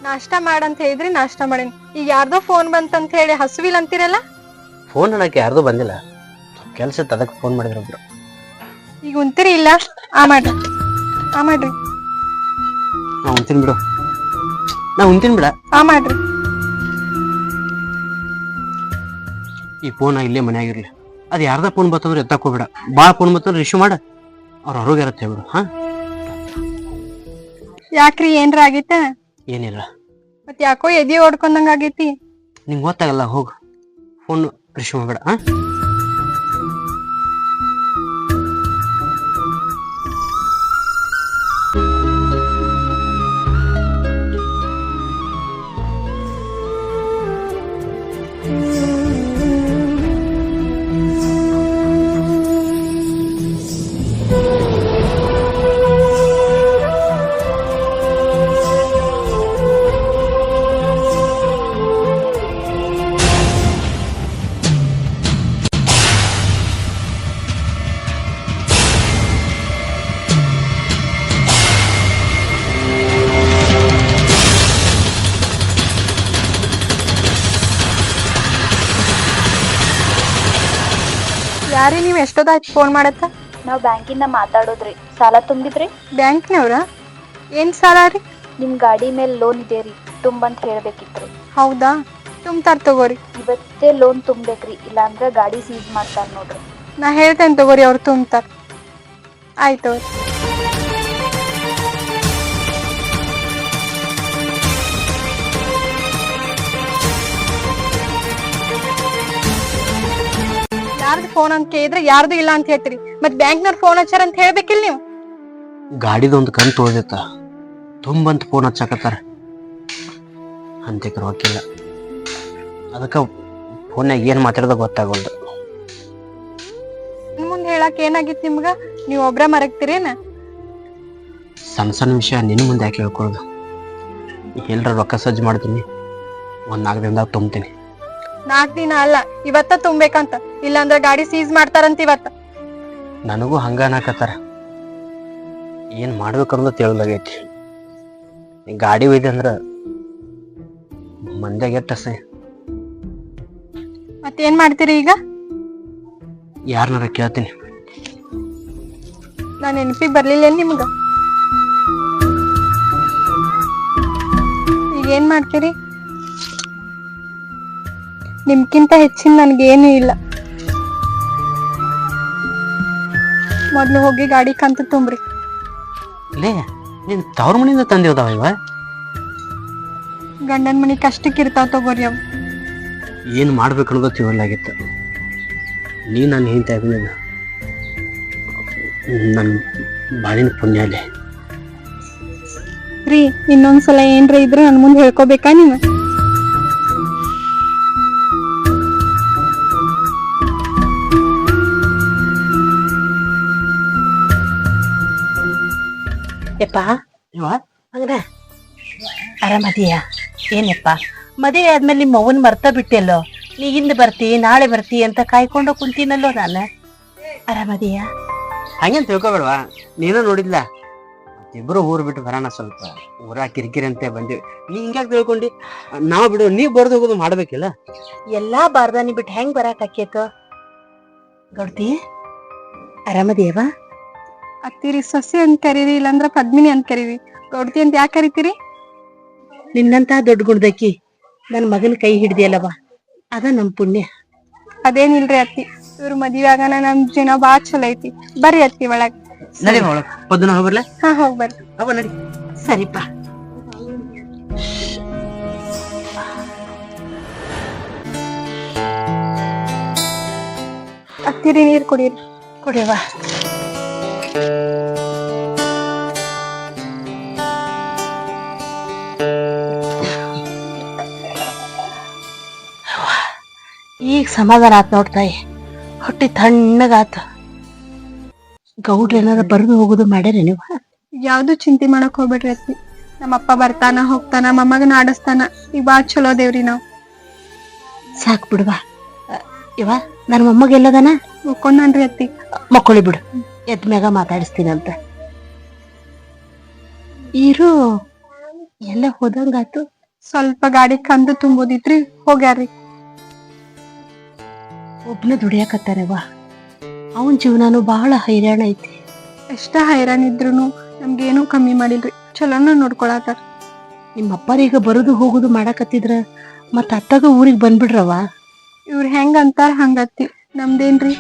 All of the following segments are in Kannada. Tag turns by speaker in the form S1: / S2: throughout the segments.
S1: ನಾಷ್ಟಾ ಮಾಡಂತ ಹೇಳಿದ್ರಿ ನಾಷ್ಟಾ ಮಾಡೇನಿ. ಈಗ ಯಾರ್ದೋ ಫೋನ್ ಬಂತಂತ ಹೇಳಿ ಹಸುವಿಲ್ ಅಂತೀರಲ್ಲ.
S2: ಫೋನ್ ಅನ್ನಕ್ಕೆ ಯಾರ್ದು ಬಂದಿಲ್ಲ, ಕೆಲ್ಸ ಇತ್ತು ಅದಕ್ಕೆ ಫೋನ್ ಮಾಡಿದ್ರು ಒಬ್ರು.
S1: ಈಗ ಉಂತೀರಿ ಇಲ್ಲ? ಆ ಮಾಡ್ರಿ
S2: ನಾ ಉಂತೀನಿ ಬಿಡು, ನಾ ಉಂತೀನಿ ಬಿಡ.
S1: ಆ ಮಾಡ್ರಿ.
S2: ಈ ಫೋನ್ ಇಲ್ಲೇ ಮನೆಯಾಗಿರ್ಲಿ. ಅದು ಯಾರ್ದ ಫೋನ್ ಬರ್ತಂದ್ರೆ ಎತ್ತಕೋಬೇಡ. ಭಾಳ ಫೋನ್ ಬರ್ತಂದ್ರೆ ರಿಶ್ಯೂ ಮಾಡ, ಅವ್ರ ಹೊರಗೆ ಇರತ್ತೆ ಬಿಡು. ಹಾ
S1: ಯಾಕ್ರಿ ಏನ್ರ ಆಗೈತ?
S2: ಏನಿಲ್ಲ.
S1: ಮತ್ ಯಾಕೋ ಎದಿ ಓಡ್ಕೊಂಡಂಗ ಆಗೈತಿ.
S2: ನಿಂಗೆ ಗೊತ್ತಾಗಲ್ಲ, ಹೋಗು ಫೋನ್ ರಿಶ್ಯೂ ಮಾಡಬೇಡ. ಹಾ
S1: ಯಾರಿ ನೀವ್ ಎಷ್ಟೊತ್ತಾಯ್ತು ಫೋನ್ ಮಾಡತ್ತ?
S3: ನಾವ್ ಬ್ಯಾಂಕಿಂದ ಮಾತಾಡೋದ್ರಿ. ಸಾಲ ತುಂಬಿದ್ರಿ?
S1: ಬ್ಯಾಂಕ್ನವ್ರ? ಏನ್ ಸಾಲ ರೀ?
S3: ನಿಮ್ ಗಾಡಿ ಮೇಲೆ ಲೋನ್ ಇದೆ ರೀ, ತುಂಬಂತ ಹೇಳ್ಬೇಕಿತ್ರಿ.
S1: ಹೌದಾ, ತುಂಬ್ತಾರ ತಗೋರಿ.
S3: ಇವತ್ತೇ ಲೋನ್ ತುಂಬೇಕ್ರಿ, ಇಲ್ಲಾಂದ್ರ ಗಾಡಿ ಸೀಸ್ ಮಾಡ್ತಾರ ನೋಡ್ರಿ.
S1: ನಾ ಹೇಳ್ತೇನೆ ತಗೋರಿ, ಅವ್ರು ತುಂಬ್ತಾರ. ಆಯ್ತು. ಯಾರ್ದು ಫೋನ್ ಅಂತ ಕೇಳಿದ್ರೆ ಯಾರ್ದು ಇಲ್ಲ ಅಂತ ಹೇಳ್ತೀರಿ, ಮತ್ ಬ್ಯಾಂಕ್ನವ್ರ ಫೋನ್ ಹಚ್ಚಾರ ಅಂತ ಹೇಳ್ಬೇಕಿಲ್ ನೀವು?
S2: ಗಾಡಿದೊಂದು ಕಂತು ತೊಳ್ದಿತ್ತ, ತುಂಬಂತ ಫೋನ್ ಹಚ್ಚಾಕತ್ತಾರ ಅಂತಿಕ್ರ ಹೋಗಿಲ್ಲ. ಅದಕ್ಕೆ ಫೋನ್ಯಾಗ ಏನು ಮಾತಾಡೋದು ಗೊತ್ತಾಗೋಲ್ದು.
S1: ಮುಂದೆ ಹೇಳಕ್ ಏನಾಗಿತ್ತು ನಿಮ್ಗ? ನೀವ್ ಒಬ್ರ ಮರಗ್ತೀರೇನ?
S2: ಸಣ್ಣ ಸಣ್ಣ ವಿಷಯ ನಿನ್ನ ಮುಂದೆ ಯಾಕೆ ಹೇಳ್ಕೊಳ್ಳೋದು? ಎಲ್ಲರ ರೊಕ್ಕ ಸಜ್ಜು ಮಾಡ್ತೀನಿ, ಒಂದು 4 ದಿನದಾಗ ತುಂಬ್ತೀನಿ.
S1: 4 ದಿನ ಅಲ್ಲ, ಇವತ್ತ ತುಂಬೇಕಂತ, ಇಲ್ಲಾಂದ್ರ ಗಾಡಿ ಸೀಸ್ ಮಾಡ್ತಾರಂತ ಇವತ್ತ.
S2: ನನಗೂ ಹಂಗ ಅನ್ನಕತ್ತಾರ, ಏನ್ ಮಾಡ್ಬೇಕನ್ನೋದು ತಿಳಿದಾಗೈತಿ. ಗಾಡಿ ಒಯ್ದೆ ಅಂದ್ರ ಮಂದ್ಯಾಗ ಎಟ್ಟಸೆ.
S1: ಮತ್ತೇನ್ ಮಾಡ್ತೀರಿ ಈಗ?
S2: ಯಾರನ್ನಾರ ಕೇಳ್ತೀನಿ.
S1: ನಾನ್ ನೆನಪಿಗೆ ಬರ್ಲಿಲ್ಲ ನಿಮ್ಗ? ಈಗ ಏನ್ ಮಾಡ್ತೀರಿ? ನಿಮ್ಕಿಂತ ಹೆಚ್ಚಿನ ನನ್ಗೇನು ಇಲ್ಲ. ಮೊದ್ಲು ಹೋಗಿ ಗಾಡಿ ಕಂತು ತುಂಬ್ರಿ.
S2: ಲೇ, ನೀನ್ ತವ್ರ ಮನಿಯಿಂದ ತಂದಿರ್ತಾವ ಇವ?
S1: ಗಂಡನ್ ಮನಿ ಕಷ್ಟಕ್ಕೆ ಇರ್ತಾವ ತಗೋರಿ ಅವ್.
S2: ಏನ್ ಮಾಡ್ಬೇಕು ಅನ್ನೋದು ತಿಳಿಲಾಗಿತ್ತು. ನೀ ನಾನು ಹಿಂತ ನನ್ ಬಾಳಿನ ಪುಣ್ಯ ಅಲ್ಲೇ
S1: ರೀ. ಇನ್ನೊಂದ್ಸಲ ಏನ್ರ ಇದ್ರೆ ನನ್ ಮುಂದೆ ಹೇಳ್ಕೊಬೇಕಾ ನೀವು?
S4: ಯಪ್ಪ ಹಂಗ್ರ ಆರಾಮದೀಯ? ಏನಪ್ಪ ಮದುವೆ ಆದ್ಮೇಲೆ ನಿಮ್ಮ ಅವ್ವನ್ ಮರ್ತ ಬಿಟ್ಟೆಲ್ಲೋ. ನೀ ಇಂದ ಬರ್ತಿ ನಾಳೆ ಬರ್ತಿ ಅಂತ ಕಾಯ್ಕೊಂಡು ಕುಂತೀನಲ್ಲೋ ನಾನು. ಆರಾಮದೀಯ?
S2: ಹಂಗೇನ್ ತಿಳ್ಕೊಬೇಡವಾ, ನೀನು ನೋಡಿದ್ಲ. ಇಬ್ರು ಊರ್ ಬಿಟ್ಟು ಬರೋಣ, ಸ್ವಲ್ಪ ಊರ ಕಿರಿಕಿರಿ ಅಂತ ಬಂದಿವಿ. ನೀ ಹಿಂಗ್ಯಾಕ್ ತಿಳ್ಕೊಂಡಿ? ನಾವ್ ಬಿಡು, ನೀವ್ ಬರ್ದು ಹೋಗೋದು ಮಾಡ್ಬೇಕಿಲ್ಲ.
S4: ಎಲ್ಲಾ ಬಾರ್ದಾನಿ ಬಿಟ್ಟು ಹೆಂಗ್ ಬರಾಕ್ ಆಕೇತು? ಗೌಡ್ತಿ ಆರಾಮದಿಯವ?
S1: ಅತ್ತಿರಿ ಸೊಸೆ ಅಂತ ಕರೀರಿ, ಇಲ್ಲಾಂದ್ರ ಪದ್ಮಿನಿ ಅಂತ ಕರೀರಿ. ಗೌಡ್ತಿ ಅಂತ ಯಾಕೆ ಕರಿತೀರಿ?
S4: ನಿನ್ನಂತ ದೊಡ್ಡ ಗುಡ್ದಕ್ಕಿ ನನ್ ಮಗನ ಕೈ ಹಿಡ್ದಿಯಲ್ಲವ, ಅದ ನಮ್ ಪುಣ್ಯ.
S1: ಅದೇನಿಲ್ರಿ ಅತ್ತಿ, ಇವ್ರ ಮದ್ವೆ ಆಗಾನ ನಮ್ ಜೀವನ ಬಾಳ್ ಚಲೋ ಐತಿ. ಬರ್ರಿ ಅತ್ತಿ ಒಳಗ್.
S2: ನಡಿ ಪದ್ನ ಹೋಗ್ಬರ್ಲ?
S1: ಹಾ ಹೋಗ್ಬರ್ರಿ.
S2: ಅವ ನಡಿ.
S4: ಸರಿಪ.
S1: ಅತ್ತಿರಿ ನೀರ್ ಕುಡೀರಿ.
S4: ಕುಡಿಯವ. ಈಗ ಸಮಾಧಾನ ಆತ್ ನೋಡ್ತಾಯಿ, ಹೊಟ್ಟಿ ತಣ್ಣಗಾತ. ಗೌಡ್ರ ಏನಾರ ಬರೆದು ಹೋಗುದು ಮಾಡ್ಯಾರ ನೀವು?
S1: ಯಾವ್ದು ಚಿಂತೆ ಮಾಡಕ್ ಹೋಗ್ಬೇಡ್ರಿ ಅತ್ತಿ. ನಮ್ಮಪ್ಪ ಬರ್ತಾನ ಹೋಗ್ತಾನ, ಮೊಮ್ಮಗನ ಆಡಸ್ತಾನ. ಈಗ ಬಾಳ್ ಚಲೋ ದೇವ್ರಿ ನಾವ್.
S4: ಸಾಕ್ ಬಿಡುವ. ಇವ ನನ್ ಮೊಮ್ಮಗ ಎಲ್ಲದನ?
S1: ಮುಕ್ಕೊಂಡ್ರಿ ಅತ್ತಿ.
S4: ಮಕ್ಕಳಿ ಬಿಡು, ಎದ್ ಮ್ಯಾಗ ಮಾತಾಡಿಸ್ತೀನಂತ. ಇರು ಎಲ್ಲ ಹೋದಂಗಾತು.
S1: ಸ್ವಲ್ಪ ಗಾಡಿ ಕಂದು ತುಂಬೋದಿತ್ರಿ, ಹೋಗ್ಯಾರ್ರಿ.
S4: ಒಬ್ನ ದುಡಿಯಾಕತ್ತಾರವ್ವ. ಅವನ್ ಜೀವನಾನು ಬಹಳ ಹೈರಾಣ ಐತಿ.
S1: ಎಷ್ಟ ಹೈರಾಣ ಇದ್ರುನು ನಮ್ಗೇನು ಕಮ್ಮಿ ಮಾಡಿಲ್ರಿ, ಚಲೋನ ನೋಡ್ಕೊಳತಾರ.
S4: ನಿಮ್ಮ ಅಪ್ಪರೀಗ ಬರುದು ಹೋಗುದು ಮಾಡಾಕತ್ತಿದ್ರ ಮತ್ತ ಅತ್ತಾಗ ಊರಿಗೆ ಬಂದ್ಬಿಡ್ರವ್ವ.
S1: ಇವ್ರ ಹೆಂಗ ಅಂತಾರ ಹಂಗತ್ತಿ, ನಮ್ದೇನ್ರಿ.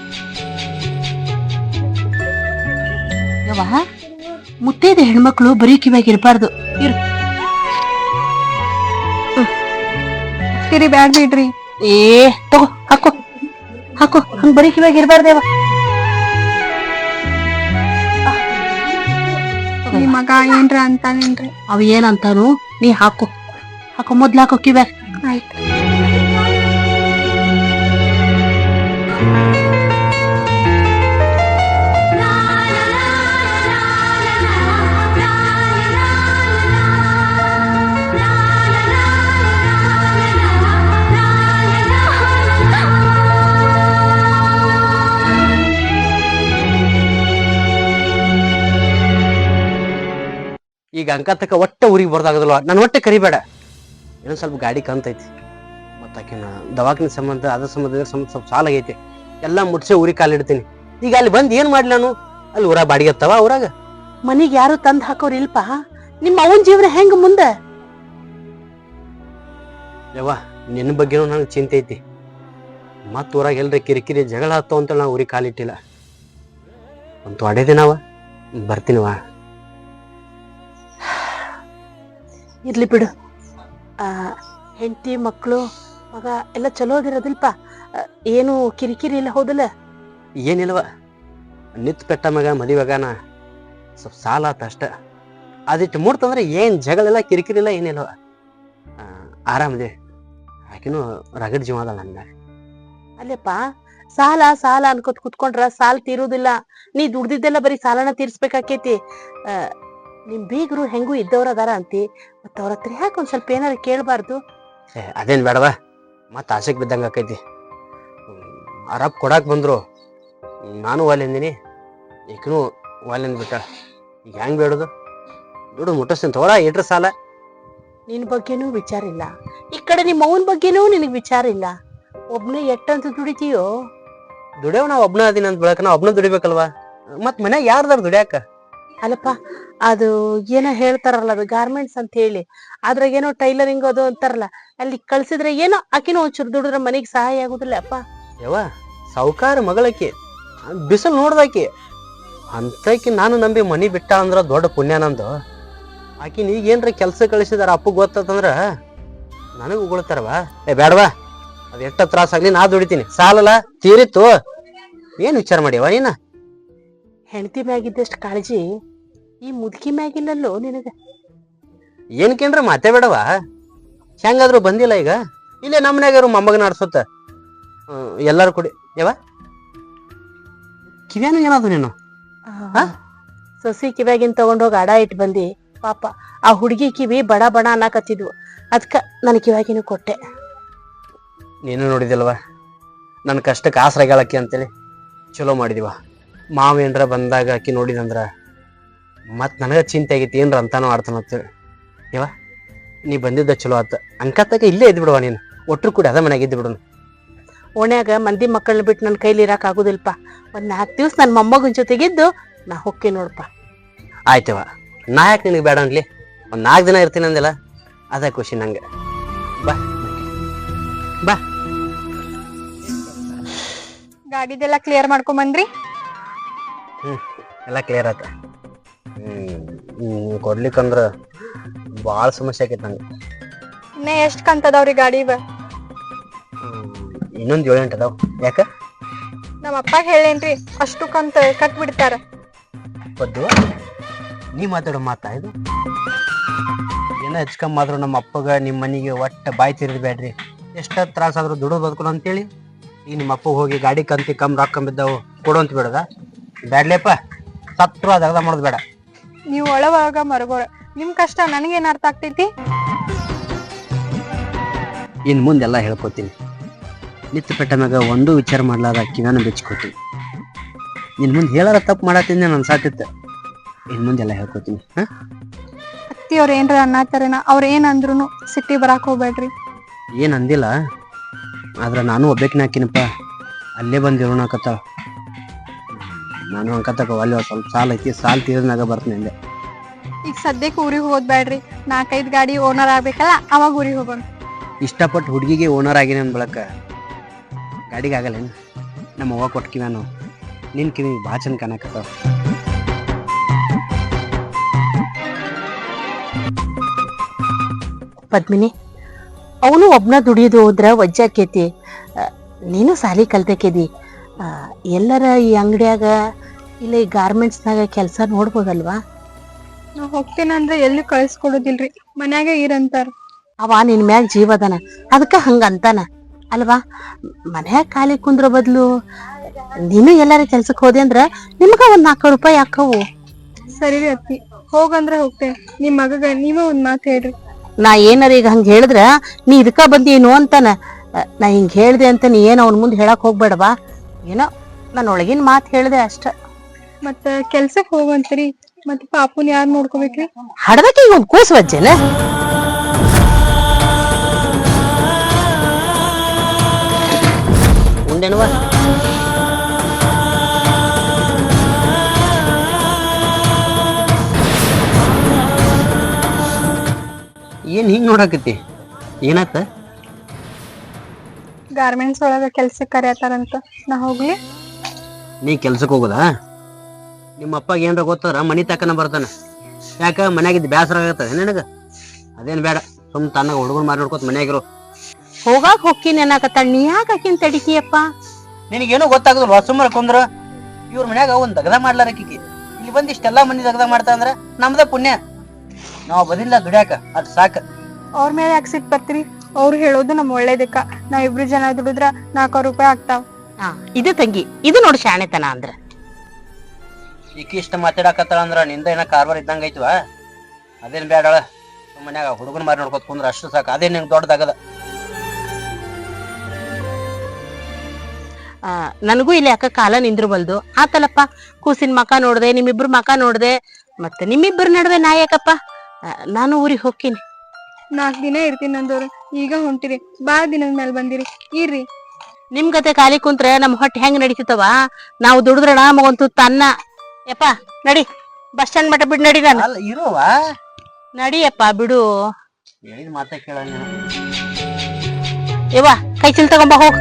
S4: ಯವ್ವ, ಮುತ್ತೈದೆ ಹೆಣ್ಮಕ್ಳು ಬರೀ ಕಿವ್ಯಾಗ ಇರ್ಬಾರ್ದು. ಇರು.
S1: ತಿರಿ ಬ್ಯಾಡ್ ಬಿಡ್ರಿ.
S4: ಏ ತಗೋ, ಹಾಕೋ ಹಾಕೋ, ಹಂಗ ಬರೀ ಕಿವ್ಯಾಗ ಇರ್ಬಾರ್ದೇವ.
S1: ನಿಮ್ ಮಗ ಏನ್ರ ಅಂತಾನೇನ್ರಿ?
S4: ಅವ ಏನಂತಾನು ನೀ ಹಾಕೋ ಹಾಕೋ, ಮೊದ್ಲು ಹಾಕೋ ಕಿವ್ಯಾಗ.
S1: ಆಯ್ತು.
S2: ಈಗ ಅಂಕತಕ್ಕ ಒಟ್ಟ ಊರಿಗೆ ಬರ್ದಾಗದಲ್ವ, ನಾನು ಒಟ್ಟೆ ಕರಿಬೇಡ. ಏನೋ ಸ್ವಲ್ಪ ಗಾಡಿ ಕಂತೈತಿ, ಮತ್ತು ಆಕಿನ ದವಾಖಾನೆ ಸಂಬಂಧ ಅದ್ರ ಸಂಬಂಧ ಇದ್ರ ಸಂಬಂಧ ಸ್ವಲ್ಪ ಸಾಲ ಆಗೈತಿ. ಎಲ್ಲ ಮುಟ್ಸೆ ಊರಿಗೆ ಕಾಲಿಡ್ತೀನಿ. ಈಗ ಅಲ್ಲಿ ಬಂದು ಏನ್ ಮಾಡ್ಲಿ ನಾನು? ಅಲ್ಲಿ ಊರಾಗ ಬಾಡಿಗೆ ಇರ್ತಾವ, ಊರಾಗ
S4: ಮನಿಗ್ ಯಾರು ತಂದ್ ಹಾಕೋರ್ ಇಲ್ಪ. ನಿಮ್ಮ ಅವನ್ ಜೀವನ ಹೆಂಗ ಮುಂದ?
S2: ಯವ್ವ, ನಿನ್ನ ಬಗ್ಗೆನೂ ನನಗೆ ಚಿಂತೆ ಐತಿ. ಮತ್ತ ಊರಾಗ ಎಲ್ರಿ ಕಿರಿಕಿರಿ ಜಗಳ ಹತ್ತವ ಅಂತೇಳಿ ನಾವು ಊರಿಗೆ ಕಾಲಿಟ್ಟಿಲ್ಲ. ಒಂದು ಅಡೇ ದಿನವ ಬರ್ತೀನಿವ.
S4: ಇರ್ಲಿ ಬಿಡು. ಹೆಂಡತಿ ಮಕ್ಕಳು ಮಗ ಎಲ್ಲ ಚಲೋ ಅದಿರೋದಿಲ್ಪ. ಏನು ಕಿರಿಕಿರಿ ಇಲ್ಲ, ಹೌದಲ್ಲ?
S2: ಏನಿಲ್ವ, ನಿತ್ ಪೆಟ್ಟ ಮಗ ಮದುವೆಗಾನ ಸ್ವಲ್ಪ ಸಾಲ ಆತ ಅಷ್ಟ. ಅದಿಟ್ಟು ಮೂಡ್ತಂದ್ರೆ ಏನ್ ಜಗಳೆಲ್ಲ ಕಿರಿಕಿರಿ ಇಲ್ಲ, ಏನಿಲ್ವ. ಆರಾಮದೆ. ಆಕಿನೂ ರಗಡ್ ಜೀವ ಅದ ನನ್ನ.
S4: ಅಲ್ಲಪ್ಪ, ಸಾಲ ಸಾಲ ಅನ್ಕೋತ್ ಕುತ್ಕೊಂಡ್ರ ಸಾಲ ತೀರುದಿಲ್ಲ. ನೀ ದುಡ್ದಿದ್ದೆಲ್ಲ ಬರೀ ಸಾಲನ ತೀರ್ಸ್ಬೇಕಾಕೇತಿ. ನಿಮ್ ಬೀಗರು ಹೆಂಗೂ ಇದ್ದವ್ರ ಅದಾರ ಅಂತಿ, ಮತ್ತ ಅವ್ರ ಹತ್ರ ಯಾಕೆ ಒಂದ್ ಸ್ವಲ್ಪ ಏನಾರು ಕೇಳ್ಬಾರ್ದು?
S2: ಅದೇನ್ ಬೇಡವ, ಮತ್ತ ಆಸೆಗೆ ಬಿದ್ದಂಗ ಆಕೈತಿ. ಅರಬ್ ಕೊಡಾಕ್ ಬಂದ್ರು, ನಾನು ವಾಲೆಂದಿನಿ, ಈಕನು ವಾಲೆಂದ್ ಬಿಟ್ಟ. ಈಗ ಹೆಂಗ್ ಬೇಡುದು? ದುಡ್ಡು ಮುಟ್ಟಿಸ್ತೀನಿ ತೋರ, ಇಟ್ರ ಸಾಲ.
S4: ನಿನ್ ಬಗ್ಗೆನೂ ವಿಚಾರ ಇಲ್ಲ, ಈ ಕಡೆ ನಿಮ್ಮ ಅವನ ಬಗ್ಗೆನೂ ನಿನಗ್ ವಿಚಾರ ಇಲ್ಲ. ಒಬ್ನೇ ಎಟ್ಟಂತ ದುಡಿತೀಯೋ?
S2: ದುಡಿಯವ್ ನಾವ್ ಒಬ್ನ ಅದೀನಿ ಅಂತ ಬೆಳಕ ನಾವ್ ಒಬ್ನ ದುಡಿಬೇಕಲ್ವಾ? ಮತ್ ಮನ್ಯಾಗ ಯಾರ್ದಾರ ದುಡಿಯಾಕ?
S4: ಅಲ್ಲಪ್ಪ, ಅದು ಏನೋ ಹೇಳ್ತಾರಲ್ಲ, ಅದು ಗಾರ್ಮೆಂಟ್ಸ್ ಅಂತ ಹೇಳಿ, ಅದ್ರಾಗ ಏನೋ ಟೈಲರಿಂಗ್ ಅದು ಅಂತಾರಲ್ಲ, ಅಲ್ಲಿ ಕಳ್ಸಿದ್ರೆ ಏನೋ ಆಕಿನೋ ಒಂಚೂರು ದುಡಿದ್ರೆ ಮನೆಗ್ ಸಹಾಯ ಆಗುದಿಲ್ಲ ಅಪ್ಪ.
S2: ಯವ್ವ, ಸಾವುಕಾರ ಮಗಳಕಿ, ಬಿಸಿಲು ನೋಡ್ದಾಕಿ ಅಂತಕಿ ನಾನು ನಂಬಿ ಮನಿ ಬಿಟ್ಟ ಅಂದ್ರ ದೊಡ್ಡ ಪುಣ್ಯ ನಂದು. ಆಕಿನ ಈಗ ಏನ್ರ ಕೆಲ್ಸ ಕಳಿಸಿದಾರ ಅಪ್ಪ ಗೊತ್ತಂದ್ರ ನನಗ್ ಉಗುಳ್ತಾರವ. ಬೇಡವಾ, ಅದ್ ಎಷ್ಟ ತ್ರಾಸ ಆಗ್ಲಿ ನಾ ದುಡಿತೀನಿ. ಸಾಲಲ್ಲ ತೀರಿತ್ತು, ಏನ್ ವಿಚಾರ ಮಾಡ್ಯವ ನೀನ?
S4: ಹೆಂಡತಿ ಮ್ಯಾಗಿದ್ದಷ್ಟು ಕಾಳಜಿ ಈ ಮುದುಕಿ ಮ್ಯಾಗಿಲ್ಲಲ್ಲೋ ನಿನಗ.
S2: ಏನ್ಕೇನ್ರ ಮಾತೇ ಬೇಡವ. ಹೆಂಗಾದ್ರು ಬಂದಿಲ್ಲ ಈಗ, ಇಲ್ಲೇ ನಮ್ಮನ್ಯಾಗಾರು ಮೊಮ್ಮಗನ ಆಡ್ಸುತ್ತ ಎಲ್ಲಾರು ಕುಡಿ. ಯವ, ಕಿವ್ಯಾನು ಏನಾದ್ರು ನೀನು?
S4: ಸೊಸಿ ಕಿವ್ಯಾಗಿನ್ ತಗೊಂಡೋಗಿ ಅಡ ಇಟ್ಟು ಬಂದಿ. ಪಾಪ ಆ ಹುಡುಗಿ ಕಿವಿ ಬಡ ಬಡ ಅನ್ನಕತ್ತಿದ್ವು, ಅದಕ್ಕ ನನ್ ಕಿವ್ಯಾಗಿನೂ ಕೊಟ್ಟೆ.
S2: ನೀನು ನೋಡಿದಿಲ್ವ ನನ್ನ ಕಷ್ಟಕ್ಕೆ ಆಸರಾಗಾಳಕ್ಕಿ ಅಂತೇಳಿ. ಚಲೋ ಮಾಡಿದಿವ. ಮಾವ ಏನ್ರ ಬಂದಾಗ ಆಕಿ ನೋಡಿದಂದ್ರ ಮತ್ ನನಗ ಚಿಂತೆ ಆಗೈತಿ, ಏನ್ರ ಅಂತಾನೋ ಆಡ್ತಾನಂತೇಳಿ. ಯವ, ನೀ ಬಂದಿದ್ದ ಚಲೋ ಆತ. ಅಂಕತ್ತಾಗ ಇಲ್ಲೇ ಇದ್ ಬಿಡುವ, ನೀನು ಒಟ್ರು ಕೂಡಿ ಅದ ಮನ್ಯಾಗ ಇದ್ದು ಬಿಡು.
S4: ಓಣ್ಯಾಗ ಮಂದಿ ಮಕ್ಕಳನ್ನ ಬಿಟ್ಟು ನನ್ನ ಕೈಲಿ ಇರಾಕ್ ಆಗುದಿಲ್ಪ. ಒಂದ್ 4 ದಿವ್ಸ ನನ್ನ ಮೊಮ್ಮಗನ ಜೊತೆಗಿದ್ದು ನಾ ಹೊಕ್ಕಿ ನೋಡಪ್ಪ.
S2: ಆಯ್ತವ, ನಾ ಯಾಕೆ ನಿನಗೆ ಬೇಡ ಅನ್ಲಿ? ಒಂದ್ 4 ದಿನ ಇರ್ತೀನಿ ಅಂದಿಲ್ಲ, ಅದ ಖುಷಿ ನಂಗೆ. ಬಾ ಬಾ.
S1: ಗಾಡಿದೆಲ್ಲ ಕ್ಲಿಯರ್ ಮಾಡ್ಕೊಂಡ್ ಬಂದ್ರಿ?
S2: ಎಲ್ಲ ಕ್ಲಿಯರ್ ಆತ. ಕೊಡ್ಲಿಕ್ಕಂದ್ರ ಭಾಳ ಸಮಸ್ಯೆ ಆಕೈತಿ ನಂಗೆ.
S1: ಇನ್ನ ಎಷ್ಟ್ ಕಂತದವ್ರಿ ಗಾಡಿ?
S2: ಇನ್ನೊಂದ್ 7-8 ಅದಾವ. ಯಾಕ?
S1: ನಮ್ಮ ಅಪ್ಪ ಹೇಳೇನ್ರಿ, ಅಷ್ಟು ಕಂತ ಕಟ್ ಬಿಡ್ತಾರ.
S2: ಬದ್ದು ನೀ ಮಾತಾಡೋ ಮಾತಾ ಇದು? ಏನೋ ಹೆಚ್ಕಮ್ಮ ಆದ್ರೂ ನಮ್ಮ ಅಪ್ಪಗ ನಿಮ್ಮ ಮನೆಗೆ ಒಟ್ಟ ಬಾಯಿ ತಿರಿದ್ ಬ್ಯಾಡ್ರಿ. ಎಷ್ಟ ತ್ರಾಸ ಆದ್ರೂ ದುಡಿದು ಬದುಕೋಣ ಅಂತೇಳಿ ಈಗ ನಿಮ್ಮ ಅಪ್ಪ ಹೋಗಿ ಗಾಡಿ ಕಂತಿ ಕಮ್ ರೊಕ್ಕ ಬಿದ್ದಾವು ಕೊಡು ಅಂತ ಬಿಡದ ಬ್ಯಾಡ್ಲೇಪ. ಸತ್ರು ಅದಾಗ ಮಾಡೋದು ಬೇಡ.
S1: ನೀವು ಒಳಗ ಮರಗೋರ, ನಿಮ್ ಕಷ್ಟ ನನಗೇನ್ ಅರ್ಥ ಆಗ್ತೈತಿ?
S2: ಇನ್ ಮುಂದೆಲ್ಲ ಹೇಳ್ಕೊತೀನಿ. ನಿತ್ಯ ಪೆಟ್ಟ ಮ್ಯಾಗ ಒಂದು ವಿಚಾರ ಮಾಡ್ಲಾರ ಕಿವ್ಯಾನ ಬೆಚ್ಕೋತೀನಿ. ಇನ್ ಮುಂದೆ ಹೇಳಾರ ತಪ್ಪು ಮಾಡತ್ತೀನಿ ನನ್ ಸಾತಿತ್ತ. ಇನ್ ಮುಂದೆಲ್ಲ ಹೇಳ್ಕೊತೀನಿ.
S1: ಅತ್ತಿ ಅವ್ರ ಏನ್ರ ಅನ್ನತಾರೇನ, ಅವ್ರ ಏನ್ ಅಂದ್ರುನು ಸಿಟ್ಟಿ ಬರಾಕ್ ಹೋಗ್ಬೇಡ್ರಿ.
S2: ಏನು ಅಂದಿಲ್ಲ, ಆದ್ರೆ ನಾನು ಒಬ್ಬೇಕಿನ ಹಾಕಿನಪ್ಪ. ಅಲ್ಲೇ ಬಂದಿರೋಣಕತ್ತಾಳ. ನಾನು ಅಂಕತಕ್ಕ ಅಲ್ಲಿ ಸ್ವಲ್ಪ ಸಾಲ ಐತಿ, ಸಾಲ ತೀರಿದ್ನಾಗ ಬರ್ತೀನಿ ಅಂದೆ.
S1: ಈಗ ಸದ್ಯಕ್ಕೆ ಊರಿಗೆ ಹೋಗೋದ್ ಬ್ಯಾಡ್ರಿ, 4-5 ಗಾಡಿ ಓನರ್ ಆಗ್ಬೇಕಲ್ಲ, ಅವಾಗ ಊರಿಗೆ ಹೋಗೋಣ.
S2: ಇಷ್ಟಪಟ್ಟು ಹುಡುಗಿಗೆ ಓನರ್ ಆಗಿನ ಅಂದ ಬಳಕ ಗಾಡಿಗೆ ಆಗಲ್ಲೇನು? ನಮ್ಮ ಅವ್ವ ಕೊಟ್ಟು ಕಿವ್ಯಾನು ನಿನ್ನ ಕಿವಿಗೆ ಭಾಳ ಚಂದ ಕಾಣಕತ್ತಾವ.
S4: ಪದ್ಮಿನಿ, ಅವನು ಒಬ್ನ ದುಡಿಯೋದು ಹೋದ್ರ ವಜ್ಜೆ ಆಕೇತಿ. ನೀನು ಸಾಲಿ ಕಲ್ತಕೇದಿ. ಎಲ್ಲರ ಈ ಅಂಗಡಿಯಾಗ ಇಲ್ಲ ಈ ಗಾರ್ಮೆಂಟ್ಸ್ನಾಗ ಕೆಲಸ ನೋಡ್ಬೋದಲ್ವಾ?
S1: ನಾ ಹೋಗ್ತೇನಂದ್ರೆ ಎಲ್ಲಿ ಕಳ್ಸ್ಕೊಡೋದಿಲ್ರಿ, ಮನ್ಯಾಗ ಇರಂತಾರ.
S4: ಅವ ನಿನ್ ಮ್ಯಾಗ ಜೀವದನ, ಅದಕ್ಕ ಹಂಗ ಅಂತಾನ ಅಲ್ವಾ? ಮನ್ಯಾಗ ಖಾಲಿ ಕುಂದ್ರ ಬದ್ಲು ನೀನು ಎಲ್ಲಾರ ಕೆಲ್ಸಕ್ ಹೋದೆ ಅಂದ್ರ ನಿಮ್ಗ ಒಂದ್ 4 ರೂಪಾಯಿ ಹಾಕವು.
S1: ಸರಿ ರೀ ಅತ್ತಿ, ಹೋಗಂದ್ರೆ ಹೋಗ್ತೇನೆ. ನಿಮ್ ಮಗಗ ನೀವೇ ಒಂದ್ ಮಾತು ಹೇಳ್ರಿ.
S4: ನಾ ಏನಾರ ಈಗ ಹಂಗ ಹೇಳಿದ್ರ ನೀ ಇದಕ್ಕ ಬಂದೇನು ಅಂತಾನ. ನಾ ಹಿಂಗ್ ಹೇಳ್ದೆ ಅಂತ ನೀ ಏನ್ ಅವನ್ ಮುಂದೆ ಹೇಳಕ್ ಹೋಗ್ಬೇಡವಾ. ಏನೋ ನಾನು ಒಳಗಿನ ಮಾತು ಹೇಳ್ದೆ ಅಷ್ಟ.
S1: ಮತ್ತ ಕೆಲ್ಸಕ್ ಹೋಗಂತೀರಿ, ಮತ್ತ ಪಾಪುನ್ ಯಾರ್ ನೋಡ್ಕೋಬೇಕ್ರಿ?
S4: ಹಡದಕ್ಕೆ ಈಗ ಒಂದ್ ಕೂಸು ವಜ್ಜೆನ.
S2: ಉಂಡೇನುವ ಏನ್ ಹಿಂಗ್ ನೋಡಾಕತ್ತಿ? ಏನಾತ?
S1: ಗಾರ್ಮೆಂಟ್ಸ್ ಒಳಗ ಕೆಲ್ಸಕ್ ಕರ್ಯಾತಾರಂತ, ನಾ ಹೋಗ್ಲಿ?
S2: ನೀ ಕೆಲ್ಸಕ್ಕೆ ಹೋಗುದಾ? ನಿಮ್ಮ ಅಪ್ಪಗೆ ಏನ್ರ ಗೊತ್ತಾರ ಮನಿ ತಕ್ಕನ ಬರ್ತಾನ. ಯಾಕ ಮನ್ಯಾಗಿದ್ದು ಬೇಸರ ಆಗತ್ತದ ನಿನಗ? ಅದೇನ್ ಬೇಡ, ಸುಮ್ ತನ್ನ ಹುಡುಗನ್ ಮಾರಿ ನೋಡ್ಕೊತ ಮನ್ಯಾಗಿರು.
S4: ಹೋಗಾಕ್ ಹೊಕ್ಕಿನ ಏನಾಕತ್ತ, ನೀ ಯಾಕೆ ಆಕಿನ್ ತಡಿಕಿಯಪ್ಪ?
S2: ನಿನಗೇನು ಗೊತ್ತಾಗುದಿಲ್ಲ, ಸುಮ್ಮನೆ ಕುಂದ್ರ. ಇವ್ರ ಮನ್ಯಾಗ ಒಂದ್ ದಗದ ಮಾಡ್ಲಾರಕ್ಕಿಕಿ ಇಲ್ಲಿ ಬಂದ್ ಇಷ್ಟೆಲ್ಲಾ ಮಂದಿ ದಗದ ಮಾಡ್ತಾ ಅಂದ್ರ ನಮ್ದ ಪುಣ್ಯ. ನಾವ್ ಬದಿಲ್ಲ ದುಡ್ಯಾಕ, ಅದ್ ಸಾಕ.
S1: ಅವ್ರ ಮೇಲೆ ಯಾಕೆ ಸಿಟ್ ಬರ್ತೀರಿ? ಅವ್ರು ಹೇಳೋದು ನಮ್ ಒಳ್ಳೇದಕ್ಕ. ನಾವ್ 2 ಜನ ದುಡಿದ್ರ 400 ರೂಪಾಯಿ ಆಗ್ತಾವ.
S4: ಇದು ತಂಗಿ, ಇದು ನೋಡಿ ಶಾಣೆತನ ಅಂದ್ರ.
S2: ಈಕಿ ಇಷ್ಟ ಮಾತಾಡಕತ್ತಾಳ ಅಂದ್ರ ನಿಂದ ಏನ ಕಾರ್ಬಾರ್ ಇದ್ದಂಗ ಐತಿವಾ? ಅದೇನ್ ಬೇಡಳ, ಮನ್ಯಾಗ ಹುಡುಗನ್ ಮಾರಿ ನೋಡ್ಕೊತ ಕುಂದ್ರ ಅಷ್ಟು ಸಾಕು. ಅದೇನ್ ನಿಂಗೆ ದೊಡ್ಡದಾಗದ.
S4: ನನಗೂ ಇಲ್ಲಿ ಯಾಕ ಕಾಲ ನಿಂದ್ರಬಲ್ದು ಆತಲಪ್ಪ. ಕೂಸಿನ ಮಕ ನೋಡ್ದೆ, ನಿಮ್ಮಿಬ್ರು ಮಕ ನೋಡ್ದೆ, ಮತ್ತೆ ನಿಮ್ಮಿಬ್ಬರ ನಡುವೆ ನಾ ಯಾಕಪ್ಪ? ನಾನು ಊರಿಗೆ ಹೋಗ್ತೀನಿ.
S1: 4 ದಿನ ಇರ್ತೀನಿ ಅಂದವ್ರು ಈಗ ಹೊಂಟಿರಿ, ಬಾಳ ದಿನದ ಮೇಲೆ ಬಂದಿರಿ, ಇರ್ರಿ.
S4: ನಿಮ್ ಗತೆ ಖಾಲಿ ಕುಂತ್ರೆ ನಮ್ ಹೊಟ್ಟೆ ಹೆಂಗ್ ನಡೀತವ? ನಾವು ದುಡಿದ್ರೆ ನಮಗಂತೂ ತನ್ನ. ಯಪ್ಪ ನಡಿ, ಬಸ್ ಸ್ಟ್ಯಾಂಡ್ ಮಟ್ಟ ಬಿಡ್ ನಡಿ. ನಾನು
S2: ಇರುವ
S4: ನಡಿಯಪ್ಪ ಬಿಡು.
S2: ಹೇಳಿದ ಮಾತ ಕೇಳ.
S4: ಯವ್ವ ಕೈ ಚೀಲ ತಗೊಂಬ ಹೋಗ್.